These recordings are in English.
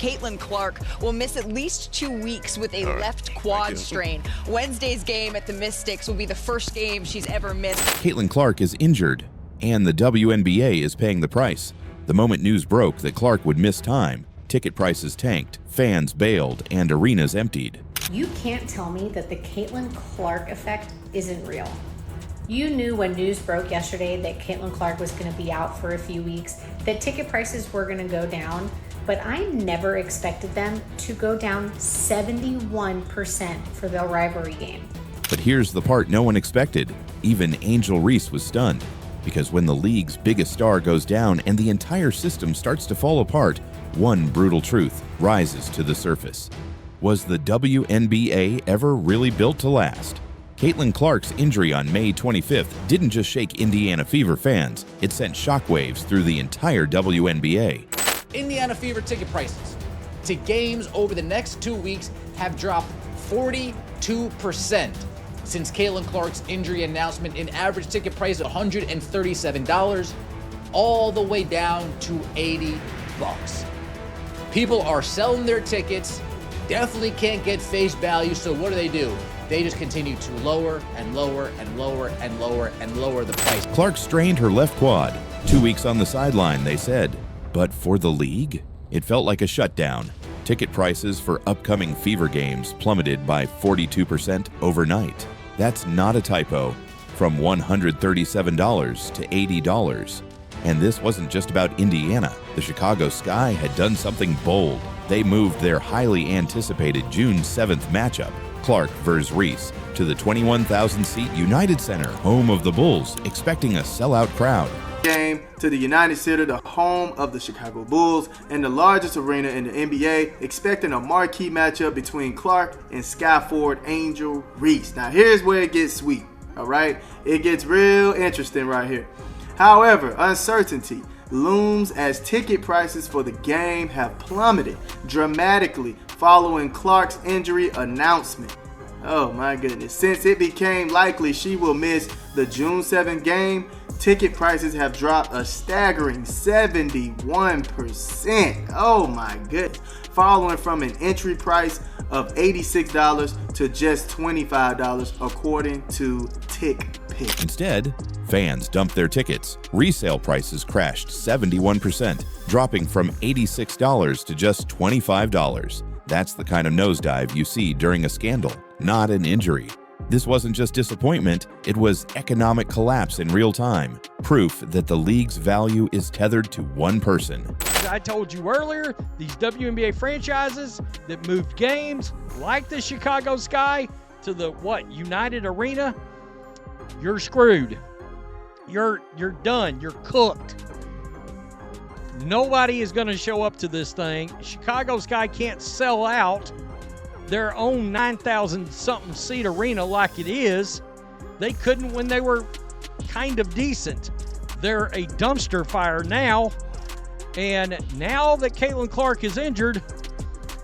Caitlin Clark will miss at least 2 weeks with a left quad strain. Wednesday's game at the Mystics will be the first game she's ever missed. Caitlin Clark is injured, and the WNBA is paying the price. The moment news broke that Clark would miss time, ticket prices tanked, fans bailed, and arenas emptied. You can't tell me that the Caitlin Clark effect isn't real. You knew when news broke yesterday that Caitlin Clark was going to be out for a few weeks, that ticket prices were going to go down, but I never expected them to go down 71% for the rivalry game. But here's the part no one expected. Even Angel Reese was stunned, because when the league's biggest star goes down and the entire system starts to fall apart, one brutal truth rises to the surface. Was the WNBA ever really built to last? Caitlin Clark's injury on May 25th didn't just shake Indiana Fever fans, it sent shockwaves through the entire WNBA. Indiana Fever ticket prices to games over the next 2 weeks have dropped 42% since Caitlin Clark's injury announcement. An average ticket price of $137, all the way down to $80. People are selling their tickets, definitely can't get face value, so what do? They just continue to lower and lower and lower and lower and lower the price. Clark strained her left quad. 2 weeks on the sideline, they said. But for the league, it felt like a shutdown. Ticket prices for upcoming Fever games plummeted by 42% overnight. That's not a typo. From $137 to $80. And this wasn't just about Indiana. The Chicago Sky had done something bold. They moved their highly anticipated June 7th matchup, Clark vs. Reese, to the 21,000-seat United Center, home of the Bulls, expecting a sellout crowd. Game to the United Center, the home of the Chicago Bulls and the largest arena in the NBA, expecting a marquee matchup between Clark and Sky forward Angel Reese. Now here's where it gets sweet, all right? It gets real interesting right here. However, uncertainty looms as ticket prices for the game have plummeted dramatically following Clark's injury announcement. Oh my goodness. Since it became likely she will miss the June 7th game, ticket prices have dropped a staggering 71%. Oh my goodness. Following from an entry price of $86 to just $25 according to TickPick. Instead, fans dumped their tickets. Resale prices crashed 71%, dropping from $86 to just $25. That's the kind of nosedive you see during a scandal, not an injury. This wasn't just disappointment, it was economic collapse in real time. Proof that the league's value is tethered to one person. I told you earlier, these WNBA franchises that moved games like the Chicago Sky to the United Arena, you're screwed. You're done. You're cooked. Nobody is going to show up to this thing. Chicago Sky can't sell out their own 9,000-something seat arena like it is. They couldn't when they were kind of decent. They're a dumpster fire now. And now that Caitlin Clark is injured,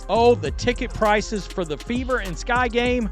the ticket prices for the Fever and Sky game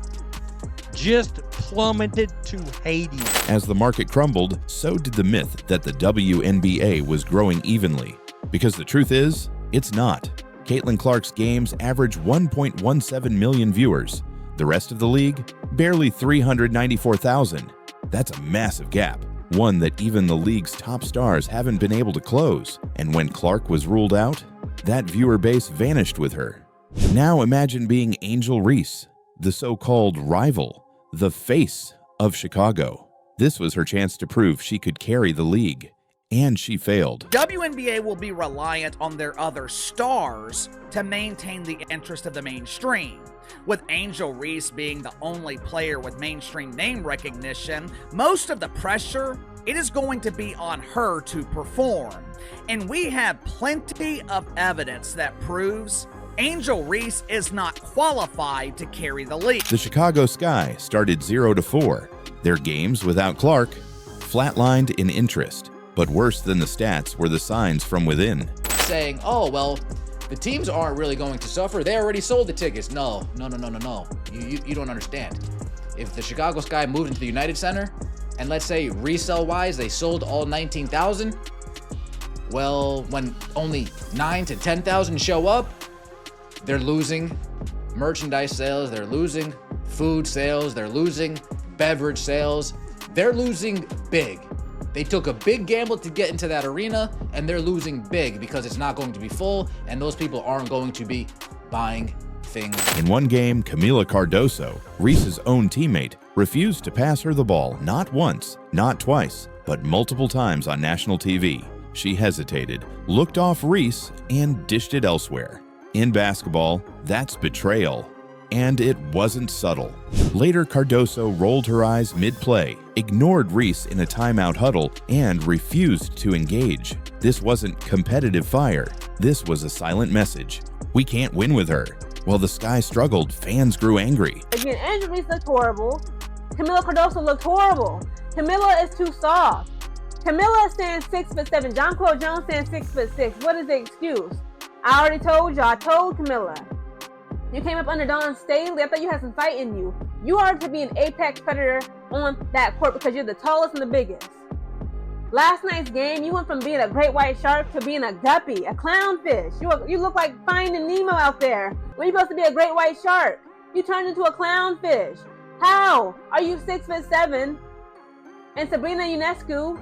just plummeted to Hades. As the market crumbled, so did the myth that the WNBA was growing evenly. Because the truth is, it's not. Caitlin Clark's games average 1.17 million viewers. The rest of the league, barely 394,000. That's a massive gap, one that even the league's top stars haven't been able to close. And when Clark was ruled out, that viewer base vanished with her. Now imagine being Angel Reese, the so-called rival, the face of Chicago. This was her chance to prove she could carry the league. And she failed. WNBA will be reliant on their other stars to maintain the interest of the mainstream. With Angel Reese being the only player with mainstream name recognition, most of the pressure, it is going to be on her to perform. And we have plenty of evidence that proves Angel Reese is not qualified to carry the league. The Chicago Sky started 0-4. Their games without Clark flatlined in interest. But worse than the stats were the signs from within. Saying, the teams aren't really going to suffer. They already sold the tickets. No. You don't understand. If the Chicago Sky moved into the United Center, and let's say resale-wise, they sold all 19,000, well, when only 9,000 to 10,000 show up, They're losing merchandise sales. They're losing food sales. They're losing beverage sales. They're losing big. They took a big gamble to get into that arena, and they're losing big because it's not going to be full, and those people aren't going to be buying things. In one game, Camila Cardoso, Reese's own teammate, refused to pass her the ball not once, not twice, but multiple times on national TV. She hesitated, looked off Reese, and dished it elsewhere. In basketball, that's betrayal. And it wasn't subtle. Later, Cardoso rolled her eyes mid-play, ignored Reese in a timeout huddle, and refused to engage. This wasn't competitive fire. This was a silent message. We can't win with her. While the Sky struggled, fans grew angry. Again, Angel Reese looked horrible. Camila Cardoso looked horrible. Camila is too soft. Camila stands 6'7". Jonquel Jones stands 6'6". What is the excuse? I already told you. I told Camila. You came up under Dawn Staley. I thought you had some fight in you. You are to be an apex predator on that court because you're the tallest and the biggest. Last night's game, you went from being a great white shark to being a guppy, a clownfish. You look like Finding Nemo out there when you're supposed to be a great white shark. You turned into a clownfish. How are you 6'7" and Sabrina Ionescu,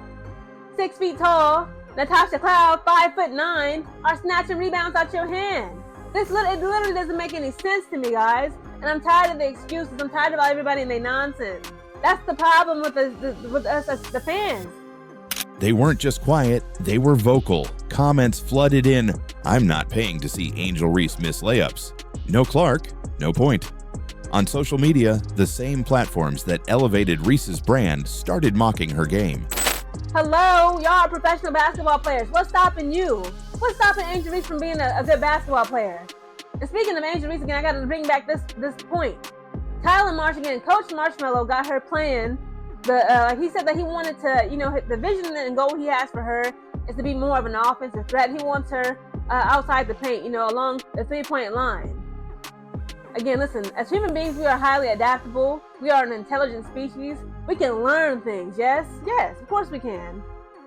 6 feet tall, Natasha Cloud, 5'9", are snatching rebounds out your hand? It literally doesn't make any sense to me, guys. And I'm tired of the excuses. I'm tired of everybody and their nonsense. That's the problem with us as the fans. They weren't just quiet, they were vocal. Comments flooded in. I'm not paying to see Angel Reese miss layups. No Clark, no point. On social media, the same platforms that elevated Reese's brand started mocking her game. Hello, y'all are professional basketball players. What's stopping you? What's stopping Angel Reese from being a good basketball player? And speaking of Angel Reese again, I got to bring back this point. Tyler Marsh again, Coach Marshmallow got her playing. He said that he wanted to, the vision and goal he has for her is to be more of an offensive threat. He wants her outside the paint, along the 3-point line. Again, listen, as human beings, we are highly adaptable. We are an intelligent species. We can learn things, yes? Yes, of course we can.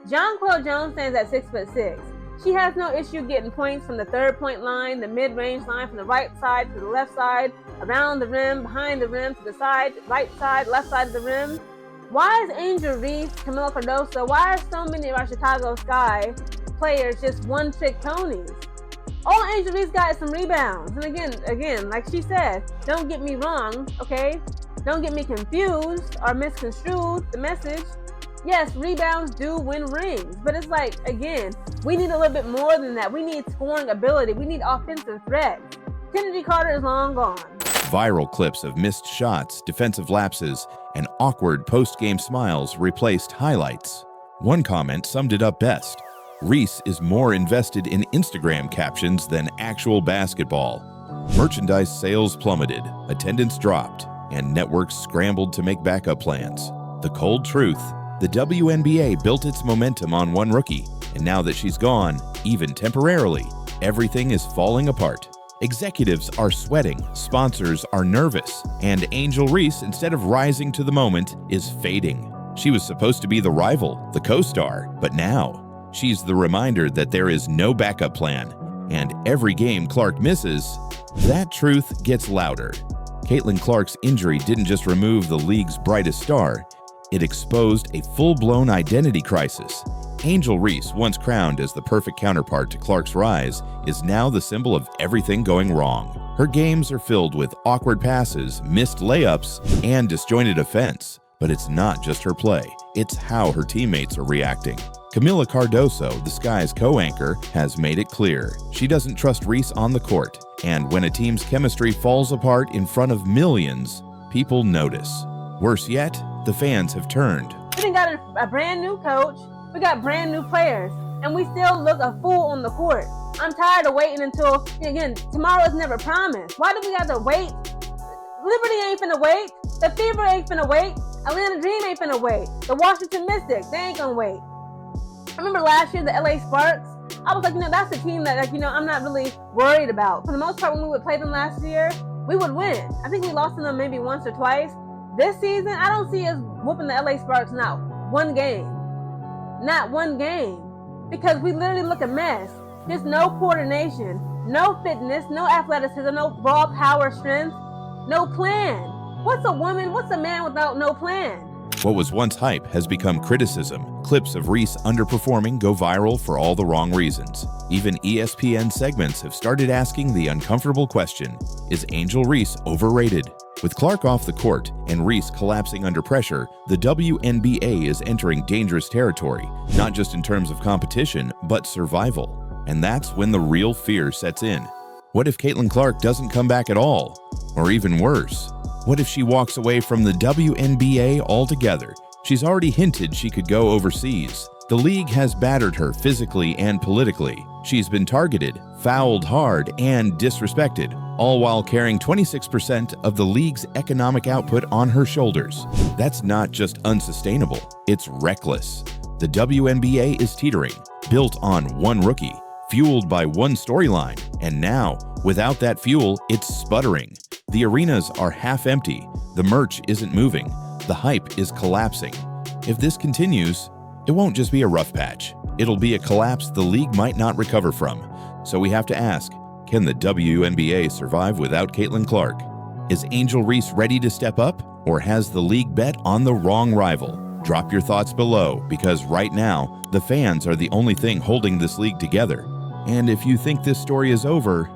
Jonquel Jones stands at 6'6". She has no issue getting points from the 3-point line, the mid-range line, from the right side to the left side, around the rim, behind the rim, to the side, right side, left side of the rim. Why is Angel Reese, Camila Cardoso, why are so many of our Chicago Sky players just one-trick ponies? All Angel Reese got is some rebounds. And again, like she said, don't get me wrong, okay? Don't get me confused or misconstrued the message. Yes, rebounds do win rings, but it's like, again, we need a little bit more than that. We need scoring ability. We need offensive threats. Kennedy Carter is long gone. Viral clips of missed shots, defensive lapses, and awkward post-game smiles replaced highlights. One comment summed it up best. Reese is more invested in Instagram captions than actual basketball. Merchandise sales plummeted, attendance dropped, and networks scrambled to make backup plans. The cold truth: the WNBA built its momentum on one rookie, and now that she's gone, even temporarily, everything is falling apart. Executives are sweating, sponsors are nervous, and Angel Reese, instead of rising to the moment, is fading. She was supposed to be the rival, the co-star, but now she's the reminder that there is no backup plan, and every game Clark misses, that truth gets louder. Caitlin Clark's injury didn't just remove the league's brightest star, it exposed a full-blown identity crisis. Angel Reese, once crowned as the perfect counterpart to Clark's rise, is now the symbol of everything going wrong. Her games are filled with awkward passes, missed layups, and disjointed offense. But it's not just her play, it's how her teammates are reacting. Camila Cardoso, the Sky's co-anchor, has made it clear she doesn't trust Reese on the court. And when a team's chemistry falls apart in front of millions, people notice. Worse yet, the fans have turned. We got a brand new coach, we got brand new players, and we still look a fool on the court. I'm tired of waiting until, again, tomorrow is never promised. Why do we have to wait? Liberty ain't finna wait. The Fever ain't finna wait. Atlanta Dream ain't finna wait. The Washington Mystics, they ain't gonna wait. I remember last year, the LA Sparks, I was like, that's a team that, I'm not really worried about. For the most part, when we would play them last year, we would win. I think we lost to them maybe once or twice. This season, I don't see us whooping the LA Sparks not one game. Not one game. Because we literally look a mess. There's no coordination, No fitness, no athleticism, no raw power strength, no plan. What's a woman? What's a man without no plan? What was once hype has become criticism. Clips of Reese underperforming go viral for all the wrong reasons. Even ESPN segments have started asking the uncomfortable question, is Angel Reese overrated? With Clark off the court and Reese collapsing under pressure, the WNBA is entering dangerous territory, not just in terms of competition, but survival. And that's when the real fear sets in. What if Caitlin Clark doesn't come back at all? Or even worse, what if she walks away from the WNBA altogether? She's already hinted she could go overseas. The league has battered her physically and politically. She's been targeted, fouled hard, and disrespected, all while carrying 26% of the league's economic output on her shoulders. That's not just unsustainable, it's reckless. The WNBA is teetering, built on one rookie, fueled by one storyline, and now, without that fuel, it's sputtering. The arenas are half empty, the merch isn't moving, the hype is collapsing. If this continues, it won't just be a rough patch. It'll be a collapse the league might not recover from. So we have to ask, can the WNBA survive without Caitlin Clark? Is Angel Reese ready to step up, or has the league bet on the wrong rival? Drop your thoughts below, because right now, the fans are the only thing holding this league together. And if you think this story is over,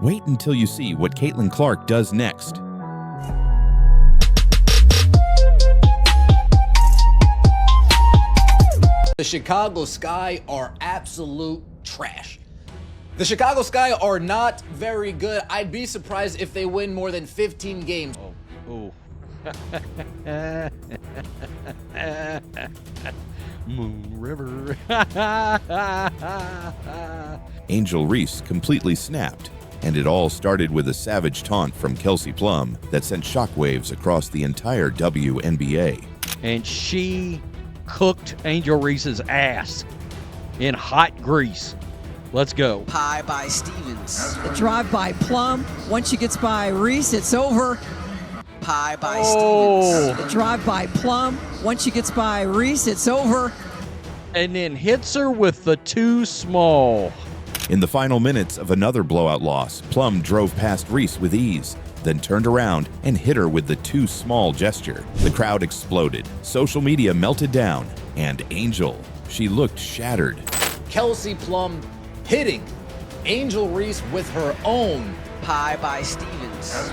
wait until you see what Caitlin Clark does next. The Chicago Sky are absolute trash. The Chicago Sky are not very good. I'd be surprised if they win more than 15 games. Oh. Moon River. Angel Reese completely snapped, and it all started with a savage taunt from Kelsey Plum that sent shockwaves across the entire WNBA. And she cooked Angel Reese's ass in hot grease. Let's go. Pie by Stevens. The drive by Plum. Once she gets by Reese, it's over. Pie by Stevens. The drive by Plum. Once she gets by Reese, it's over. And then hits her with the too small. In the final minutes of another blowout loss, Plum drove past Reese with ease, then turned around and hit her with the too small gesture. The crowd exploded, social media melted down, and Angel, she looked shattered. Kelsey Plum hitting Angel Reese with her own Pie by Stevens.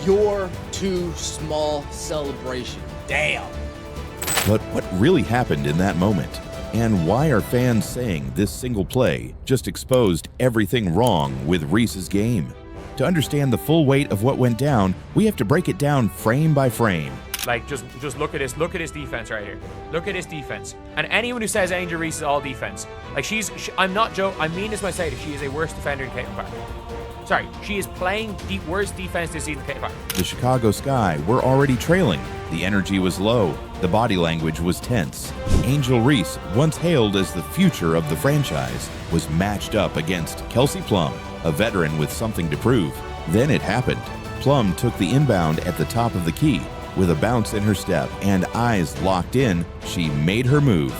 your too small celebration. Damn. But what really happened in that moment? And why are fans saying this single play just exposed everything wrong with Reese's game? To understand the full weight of what went down, we have to break it down frame by frame. Like, just look at this. Look at this defense right here. Look at this defense. And anyone who says Angel Reese is all defense, like I'm not joking. I mean this when I say that she is a worse defender than Caitlin Clark. Sorry, she is playing the worst defense this season than Caitlin Clark. The Chicago Sky were already trailing. The energy was low. The body language was tense. Angel Reese, once hailed as the future of the franchise, was matched up against Kelsey Plum, a veteran with something to prove. Then it happened. Plum took the inbound at the top of the key. With a bounce in her step and eyes locked in, she made her move.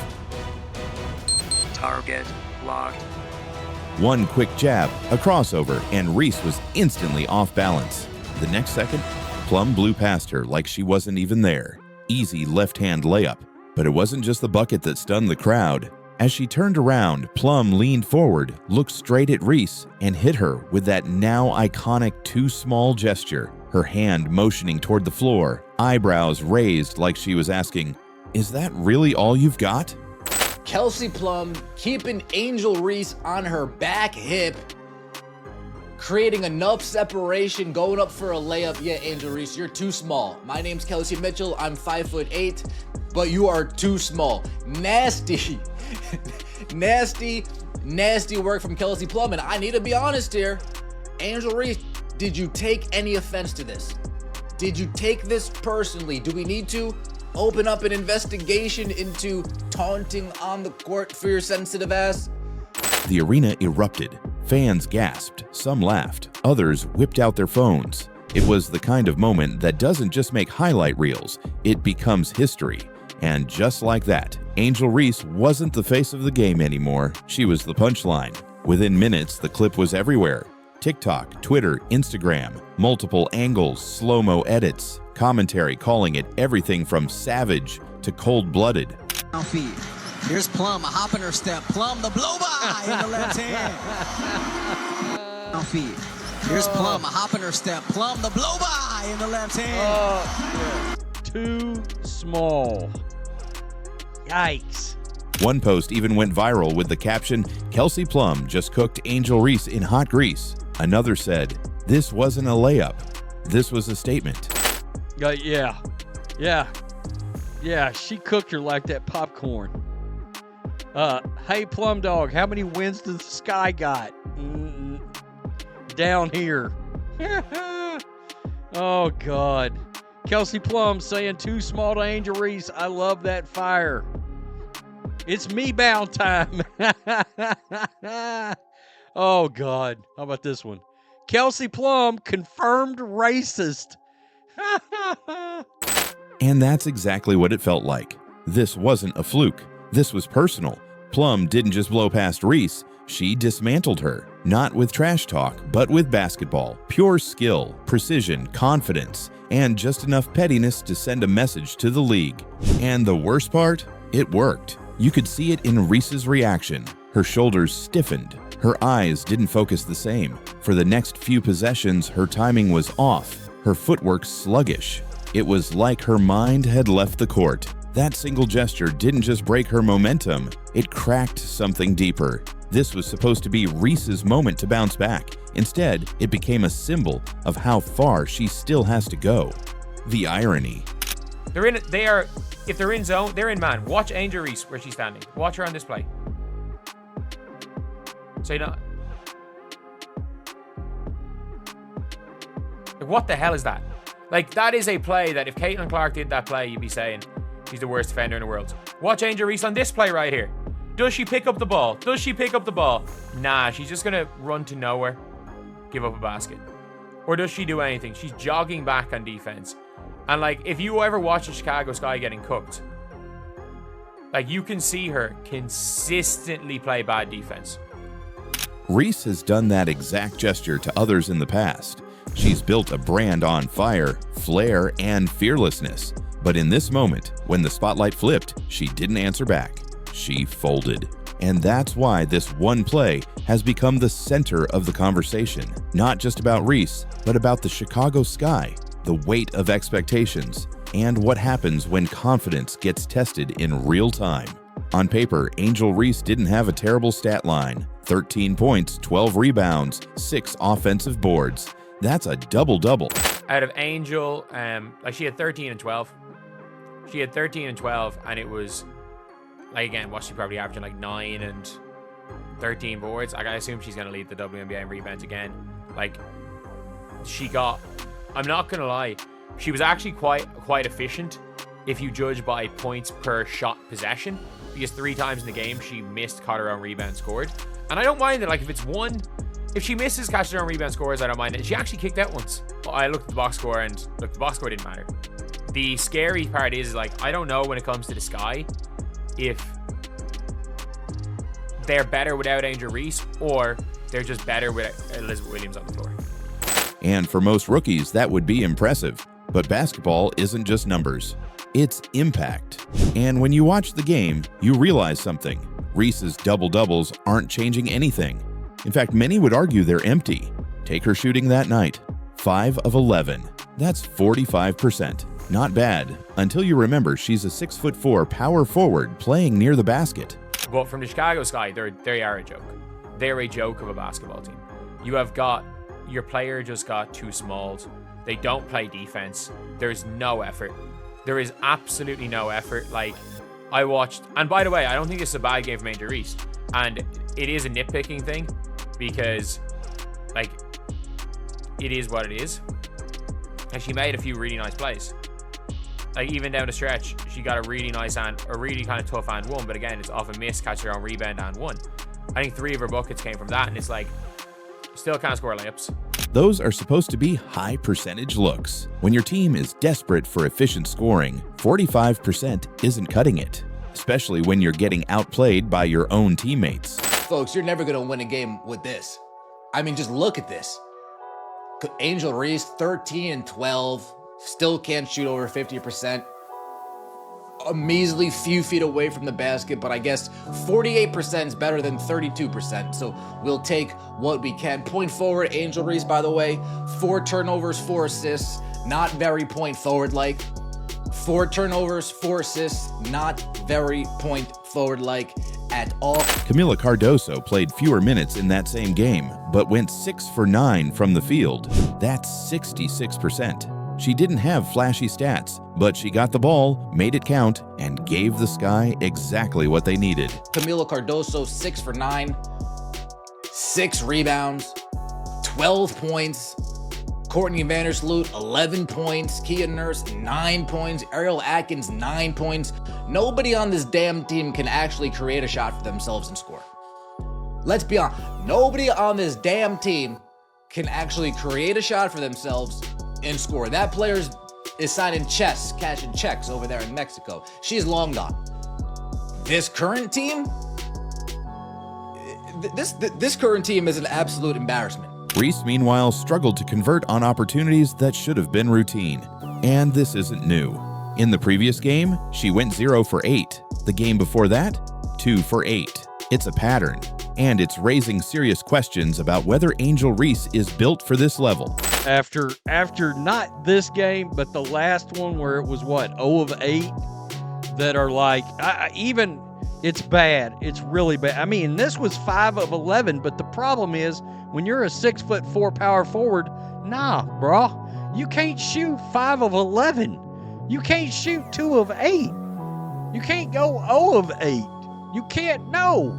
Target locked. One quick jab, a crossover, and Reese was instantly off balance. The next second, Plum blew past her like she wasn't even there. Easy left-hand layup. But it wasn't just the bucket that stunned the crowd. As she turned around, Plum leaned forward, looked straight at Reese, and hit her with that now iconic too small gesture, her hand motioning toward the floor, eyebrows raised like she was asking, "Is that really all you've got?" Kelsey Plum keeping Angel Reese on her back hip, creating enough separation, going up for a layup. Yeah, Angel Reese, you're too small. My name's Kelsey Mitchell. I'm 5'8", but you are too small. Nasty, nasty work from Kelsey Plum. And I need to be honest here. Angel Reese, did you take any offense to this? Did you take this personally? Do we need to open up an investigation into taunting on the court for your sensitive ass? The arena erupted. Fans gasped, some laughed, others whipped out their phones. It was the kind of moment that doesn't just make highlight reels, it becomes history. And just like that, Angel Reese wasn't the face of the game anymore. She was the punchline. Within minutes, the clip was everywhere. TikTok, Twitter, Instagram, multiple angles, slow-mo edits, commentary calling it everything from savage to cold-blooded. Feet. Here's Plum, a hop in her step. Plum, the blow-by in the left hand. Feet. Here's Plum, a hop in her step. Plum, the blow-by in the left hand. Too small. Yikes. One post even went viral with the caption, "Kelsey Plum just cooked Angel Reese in hot grease." Another said, "This wasn't a layup. This was a statement." Yeah, she cooked her like that popcorn. Hey, Plum Dog, how many wins does the Sky got? Down here. Oh, God. Kelsey Plum saying too small to Angel Reese. I love that fire. It's me bound time. Oh, God. How about this one? Kelsey Plum confirmed racist. And that's exactly what it felt like. This wasn't a fluke. This was personal. Plum didn't just blow past Reese. She dismantled her, not with trash talk, but with basketball, pure skill, precision, confidence, and just enough pettiness to send a message to the league. And the worst part? It worked. You could see it in Reese's reaction. Her shoulders stiffened. Her eyes didn't focus the same. For the next few possessions, her timing was off. Her footwork sluggish. It was like her mind had left the court. That single gesture didn't just break her momentum, it cracked something deeper. This was supposed to be Reese's moment to bounce back. Instead, it became a symbol of how far she still has to go. The irony. If they're in zone, they're in man. Watch Angel Reese where she's standing. Watch her on display. So you know, like, what the hell is that? Like, that is a play that if Caitlin Clark did that play, you'd be saying she's the worst defender in the world. Watch Angel Reese on this play right here. Does she pick up the ball? Does she pick up the ball? Nah, she's just gonna run to nowhere, give up a basket. Or does she do anything? She's jogging back on defense. And like, if you ever watch the Chicago Sky getting cooked, like, you can see her consistently play bad defense. Reese has done that exact gesture to others in the past. She's built a brand on fire, flair, and fearlessness. But in this moment, when the spotlight flipped, she didn't answer back. She folded. And that's why this one play has become the center of the conversation. Not just about Reese, but about the Chicago Sky, the weight of expectations, and what happens when confidence gets tested in real time. On paper, Angel Reese didn't have a terrible stat line. 13 points, 12 rebounds, 6 offensive boards. That's a double-double. Out of Angel, like, she had 13 and 12. She had 13 and 12, and it was, like, again, what's she probably averaging, like 9 and 13 boards? I assume she's going to lead the WNBA in rebounds again. Like, she got, I'm not going to lie, she was actually quite efficient if you judge by points per shot possession, because 3 times in the game she missed, caught her own rebound, scored. And I don't mind it. Like, if she misses, catches her own rebound, scores, I don't mind it. She actually kicked out once. I looked at the box score, and look, the box score didn't matter. The scary part is, like, I don't know when it comes to the Sky if they're better without Angel Reese or they're just better with Elizabeth Williams on the floor. And for most rookies, that would be impressive. But basketball isn't just numbers. It's impact. And when you watch the game, you realize something. Reese's double-doubles aren't changing anything. In fact, many would argue they're empty. Take her shooting that night. 5 of 11. That's 45%. Not bad, until you remember she's a 6'4" power forward playing near the basket. But from the Chicago Sky, they are a joke. They're a joke of a basketball team. You have got, your player just got too small. They don't play defense. There's no effort. There is absolutely no effort. Like, I watched, and by the way, I don't think it's a bad game from Angel Reese. And it is a nitpicking thing because, like, it is what it is. And she made a few really nice plays. Like, even down the stretch, she got a really nice and a really kind of tough and one, but again, it's off a miss, catch her own rebound and one. I think 3 of her buckets came from that, and it's like, still can't score layups. Those are supposed to be high percentage looks. When your team is desperate for efficient scoring, 45% isn't cutting it, especially when you're getting outplayed by your own teammates. Folks, you're never going to win a game with this. I mean, just look at this. Angel Reese, 13 and 12, still can't shoot over 50%. A measly few feet away from the basket, but I guess 48% is better than 32%, so we'll take what we can. Point forward, Angel Reese, by the way, 4 turnovers, 4 assists, not very point forward like. 4 turnovers, 4 assists, not very point forward like at all. Camila Cardoso played fewer minutes in that same game, but went 6 for 9 from the field. That's 66%. She didn't have flashy stats, but she got the ball, made it count, and gave the Sky exactly what they needed. Camila Cardoso, 6 for 9, 6 rebounds, 12 points. Courtney Vandersloot, 11 points. Kia Nurse, 9 points. Ariel Atkins, 9 points. Nobody on this damn team can actually create a shot for themselves and score. Let's be honest. Nobody on this damn team can actually create a shot for themselves and score. That player is signing checks, cashing checks over there in Mexico. She's long gone. This current team, this current team is an absolute embarrassment. Reese, meanwhile, struggled to convert on opportunities that should have been routine. And this isn't new. In the previous game, she went 0 for 8. The game before that, 2 for 8. It's a pattern, and it's raising serious questions about whether Angel Reese is built for this level. After not this game, but the last one where it was 0 of 8, that are like, it's bad. It's really bad. I mean, this was 5 of 11, but the problem is when you're a 6'4" power forward, nah, bro, you can't shoot 5 of 11. You can't shoot 2 of 8. You can't go 0 of 8. You can't. No.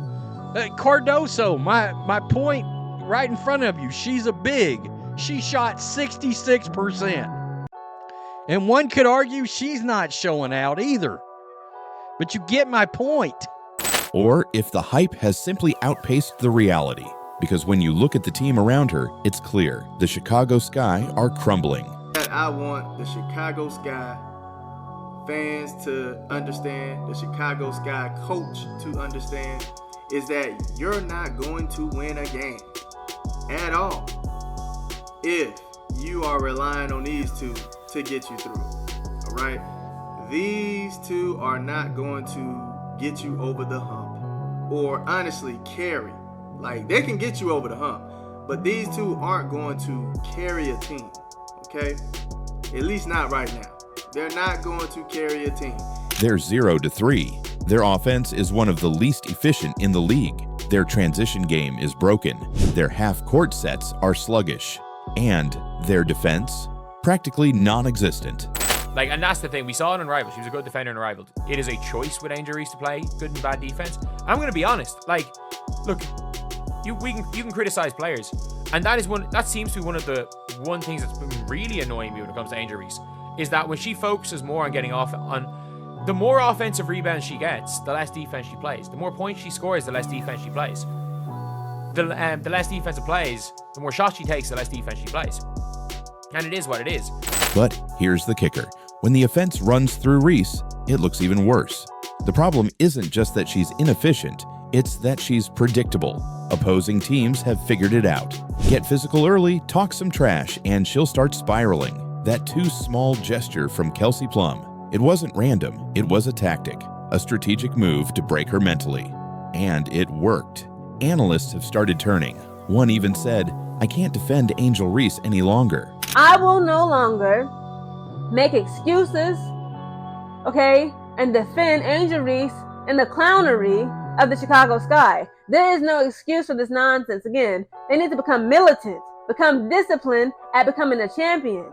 Cardoso, my point right in front of you. She's a big. She shot 66%. And one could argue she's not showing out either. But you get my point. Or if the hype has simply outpaced the reality. Because when you look at the team around her, it's clear the Chicago Sky are crumbling. I want the Chicago Sky fans to understand, the Chicago Sky coach to understand, is that you're not going to win a game at all if you are relying on these two to get you through. All right? These two are not going to get you over the hump or honestly carry. Like, they can get you over the hump, but these two aren't going to carry a team, okay? At least not right now. They're not going to carry a team. They're 0 to 3. Their offense is one of the least efficient in the league. Their transition game is broken. Their half-court sets are sluggish. And their defense, practically non-existent. Like, and that's the thing. We saw it in Unrivaled. She was a good defender in Unrivaled. It is a choice with Angel Reese to play good and bad defense. I'm going to be honest. Like, look, you can criticize players, and that seems to be one things that's been really annoying me when it comes to Angel Reese, is that when she focuses more on getting off on the more offensive rebounds she gets, the less defense she plays. The more points she scores, the less defense she plays. The less defensive plays, the more shots she takes, the less defense she plays. And it is what it is. But here's the kicker. When the offense runs through Reese, it looks even worse. The problem isn't just that she's inefficient, it's that she's predictable. Opposing teams have figured it out. Get physical early, talk some trash, and she'll start spiraling. That too small gesture from Kelsey Plum. It wasn't random, it was a tactic, a strategic move to break her mentally. And it worked. Analysts have started turning. One even said, I can't defend Angel Reese any longer. I will no longer make excuses, okay, and defend Angel Reese and the clownery of the Chicago Sky. There is no excuse for this nonsense. Again, they need to become militant, become disciplined at becoming a champion.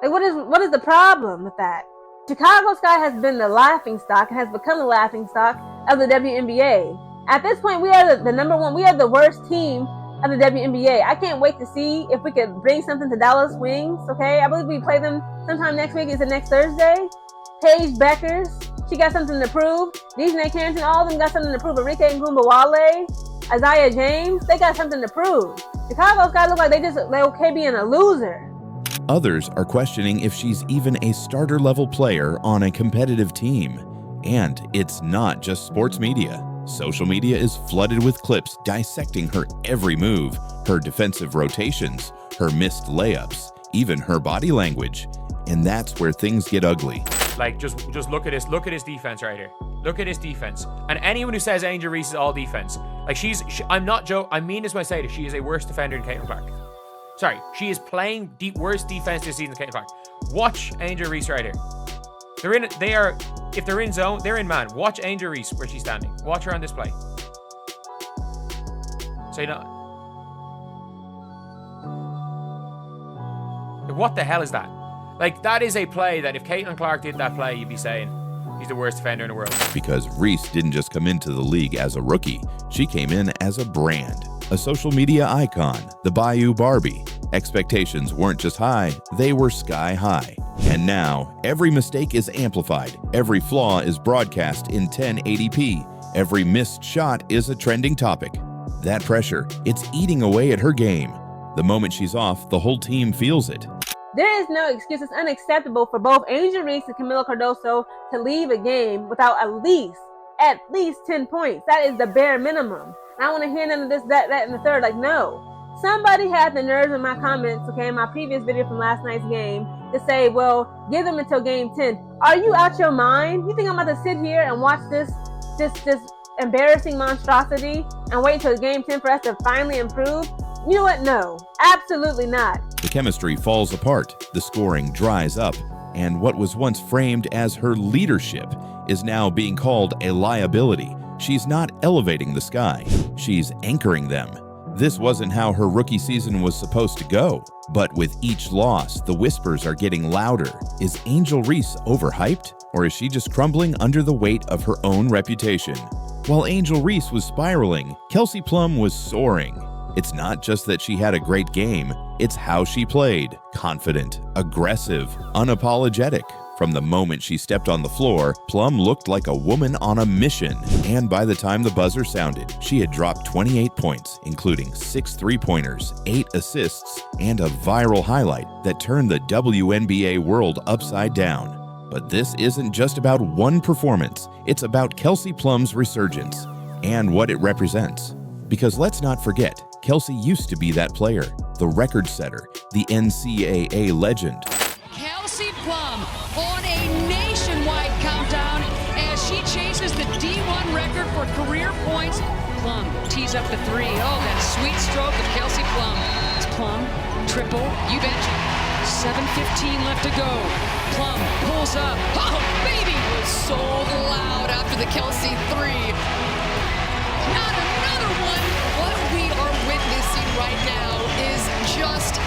Like, what is the problem with that? Chicago Sky has been the laughingstock and has become the laughingstock of the WNBA. At this point, we are the number one. We are the worst team of the WNBA. I can't wait to see if we could bring something to Dallas Wings, okay? I believe we play them sometime next week. Is it next Thursday? Paige Beckers, she got something to prove. Dejanay Carrington, all of them got something to prove. Arike Ngumbawale. Isaiah James, they got something to prove. Chicago's got to look like they're okay being a loser. Others are questioning if she's even a starter-level player on a competitive team. And it's not just sports media. Social media is flooded with clips dissecting her every move, her defensive rotations, her missed layups, even her body language. And that's where things get ugly. Like, just look at this. Look at his defense right here. Look at his defense. And anyone who says Angel Reese is all defense, like I'm not joking. I mean this when I say this. She is a worse defender than Caitlin Clark. Sorry, she is playing worse defense this season than Caitlin Clark. Watch Angel Reese right here. If they're in zone, they're in man. Watch Angel Reese where she's standing. Watch her on this play. So you know, what the hell is that? Like, that is a play that if Caitlin Clark did that play, you'd be saying he's the worst defender in the world. Because Reese didn't just come into the league as a rookie. She came in as a brand, a social media icon, the Bayou Barbie. Expectations weren't just high, they were sky high. And now, every mistake is amplified. Every flaw is broadcast in 1080p. Every missed shot is a trending topic. That pressure, it's eating away at her game. The moment she's off, the whole team feels it. There is no excuse. It's unacceptable for both Angel Reese and Camila Cardoso to leave a game without at least 10 points. That is the bare minimum. I don't want to hear none of this, that, and the third. Like, no. Somebody had the nerves in my comments, okay, in my previous video from last night's game, to say, well, give them until game 10. Are you out your mind? You think I'm about to sit here and watch this embarrassing monstrosity and wait until game 10 for us to finally improve? You know what? No, absolutely not. The chemistry falls apart, the scoring dries up, and what was once framed as her leadership is now being called a liability. She's not elevating the Sky, she's anchoring them. This wasn't how her rookie season was supposed to go. But with each loss, the whispers are getting louder. Is Angel Reese overhyped? Or is she just crumbling under the weight of her own reputation? While Angel Reese was spiraling, Kelsey Plum was soaring. It's not just that she had a great game, it's how she played. Confident, aggressive, unapologetic. From the moment she stepped on the floor, Plum looked like a woman on a mission. And by the time the buzzer sounded, she had dropped 28 points, including 6 3-pointers, 8 assists, and a viral highlight that turned the WNBA world upside down. But this isn't just about one performance, it's about Kelsey Plum's resurgence and what it represents. Because let's not forget, Kelsey used to be that player, the record setter, the NCAA legend. Kelsey Plum on a nationwide countdown as she chases the D1 record for career points. Plum tees up the 3. Oh, that sweet stroke of Kelsey Plum. It's Plum, triple, you betcha. 7:15 left to go. Plum pulls up. Oh, baby! Was so loud after the Kelsey 3. Not another one. What we are witnessing right now is just,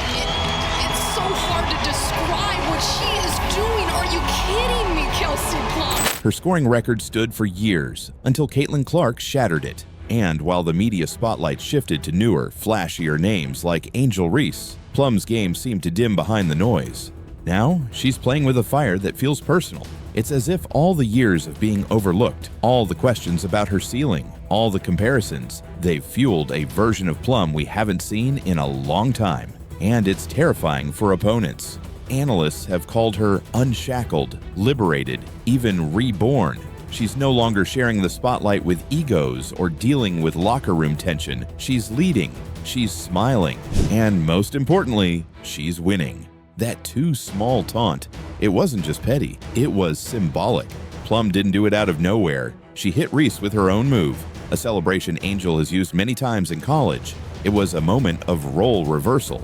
it's so hard to describe what she is doing. Are you kidding me, Kelsey Plum? Her scoring record stood for years until Caitlin Clark shattered it. And while the media spotlight shifted to newer, flashier names like Angel Reese, Plum's game seemed to dim behind the noise. Now, she's playing with a fire that feels personal. It's as if all the years of being overlooked, all the questions about her ceiling, all the comparisons, they've fueled a version of Plum we haven't seen in a long time. And it's terrifying for opponents. Analysts have called her unshackled, liberated, even reborn. She's no longer sharing the spotlight with egos or dealing with locker room tension. She's leading, she's smiling, and most importantly, she's winning. That too small taunt, it wasn't just petty, it was symbolic. Plum didn't do it out of nowhere. She hit Reese with her own move, a celebration Angel has used many times in college. It was a moment of role reversal.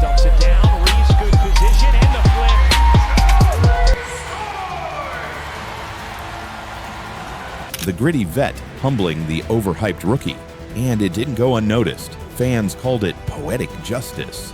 Dumps it down, Reese, good position, and the flip. The gritty vet humbling the overhyped rookie. And it didn't go unnoticed. Fans called it poetic justice.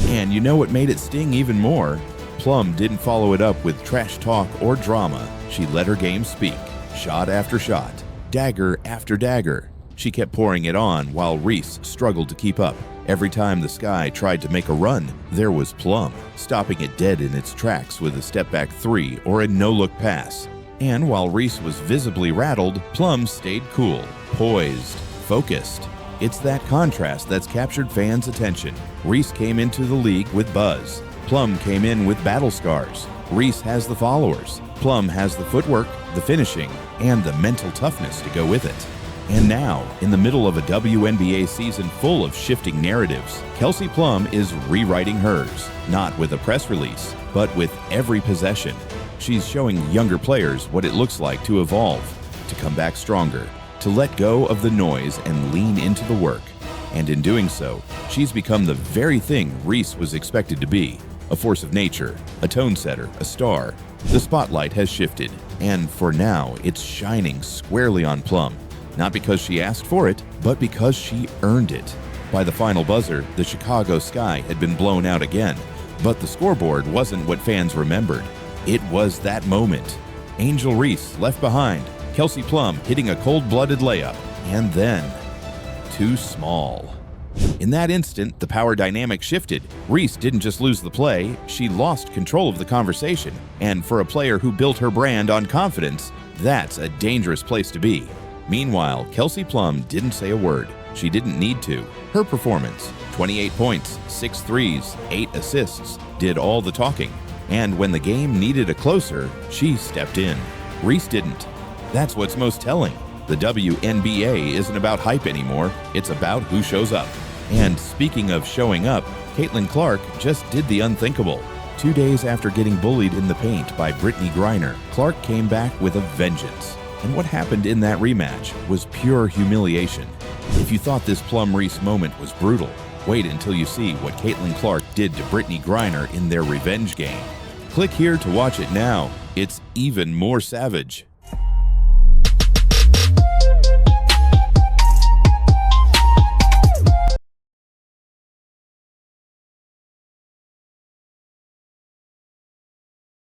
And you know what made it sting even more? Plum didn't follow it up with trash talk or drama. She let her game speak. Shot after shot, dagger after dagger. She kept pouring it on while Reese struggled to keep up. Every time the Sky tried to make a run, there was Plum, stopping it dead in its tracks with a step-back 3 or a no-look pass. And while Reese was visibly rattled, Plum stayed cool, poised, focused. It's that contrast that's captured fans' attention. Reese came into the league with buzz. Plum came in with battle scars. Reese has the followers. Plum has the footwork, the finishing, and the mental toughness to go with it. And now, in the middle of a WNBA season full of shifting narratives, Kelsey Plum is rewriting hers, not with a press release, but with every possession. She's showing younger players what it looks like to evolve, to come back stronger, to let go of the noise and lean into the work. And in doing so, she's become the very thing Reese was expected to be, a force of nature, a tone setter, a star. The spotlight has shifted, and for now, it's shining squarely on Plum. Not because she asked for it, but because she earned it. By the final buzzer, the Chicago sky had been blown out again, but the scoreboard wasn't what fans remembered. It was that moment. Angel Reese left behind, Kelsey Plum hitting a cold-blooded layup, and then, too small. In that instant, the power dynamic shifted. Reese didn't just lose the play, she lost control of the conversation. And for a player who built her brand on confidence, that's a dangerous place to be. Meanwhile, Kelsey Plum didn't say a word. She didn't need to. Her performance, 28 points, 6 threes, 8 assists, did all the talking. And when the game needed a closer, she stepped in. Reese didn't. That's what's most telling. The WNBA isn't about hype anymore, it's about who shows up. And speaking of showing up, Caitlin Clark just did the unthinkable. 2 days after getting bullied in the paint by Brittany Griner, Clark came back with a vengeance. And what happened in that rematch was pure humiliation. If you thought this Plum Reese moment was brutal, wait until you see what Caitlin Clark did to Brittany Griner in their revenge game. Click here to watch it now. It's even more savage.